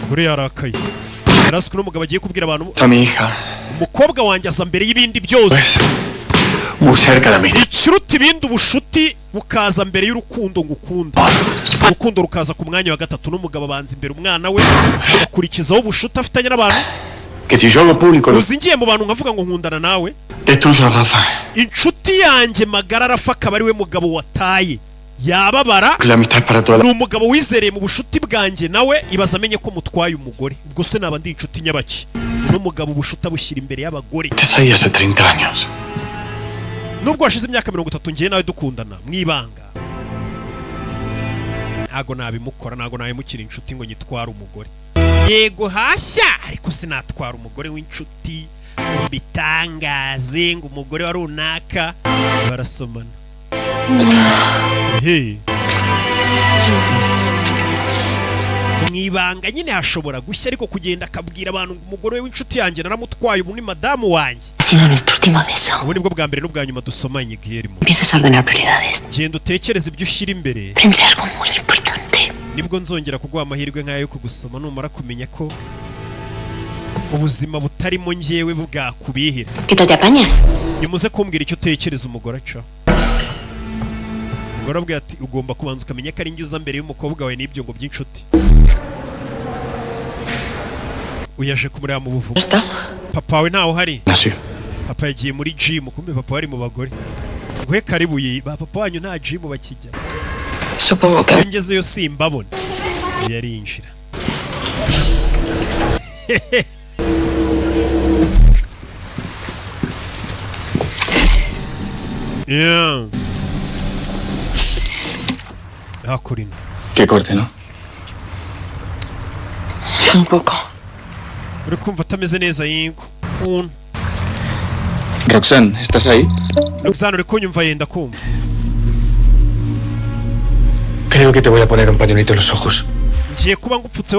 Umugore yarakaye. Yaraswe n'umugabo agiye kubwira abantu. Mi hija. Umukobwa wanjye aza mbere y'ibindi byose. Muy cerca de mí. Ikiruta ibindi ubushuti bukaza mbere y'urukundo ngukunda. Urukundo rukaza ku mwanya wa gatatu n'umugabo abanza imbere umwana we bakurikizaho ubushuti afitanye n'abantu. Que si yo hago público. Uzingiye mu bantu nkavuga ngo nkundana nawe. Destruyo a Rafa. Inshuti yanjye magara Rafa akaba ari we mugabo wataye. Yababara. La amistad para toda la. Ni umugabo wizereye mu bushuti bwanjye nawe ibaza amenye ko mutwaye umugore. Ubwo se naba ndi inshuti nyabaki. No mugabo ubushuti bushyira imbere y'abagore. Te ahí hace 30 años. Nubwo washize imyaka 30 ngiye nawe dukundana mwibanga. Ntago nabimukora, ntago nabimukira inshuti ngo nyitware umugore. Yego hashya ariko sinatwara umugore w'inshuti ngo bitangaze ngo umugore wa runaka barasomana. Hey. Mwibanga nyine hashobora gushya ariko kugenda akabwira abantu umugore w'inshuti yanjye naramutwaye ubu ni madamu wanjye. Sido nuestro último beso. Ubu nibwo bwa mbere n'ubwa nyuma dusomanye Guillermo. Empiezas a ordenar prioridades. Genda utekereze ibyo ushyira imbere. Aprende algo muy importante. Nibwo nzongera kuguha amahirwe nk'ayo yo kugusoma numara kumenya ko ubuzima butarimo njyewe bwakubihira. ¿Qué tal te apañas? Nimuze kumbwira icyo utekereza umugore aca. Umugore abwira ati ugomba kubanza ukamenya ko ari njye uza mbere y'umukobwa wawe n'ibyo ngo by'inshuti. Uyaje kumureba mu buvumo. Papa we ntaho hari. Nació. Papa yagiye muri gym, kumbe papa wari mu bagore. Guhe karibu yi, papa wanyu nta gym bakijya. Supongo que. Ngezeyo simbabona. Yarinjira. Yeah. Corina. Qué corte, ¿no? Un poco. Uri kumva atameze neza yingo. Kun. Roxanne, ¿estás ahí? Roxanne, uri kunyumva yenda kumva. Creo que te voy a poner un pañuelito en los ojos. Ngiye kuba ngupfutseho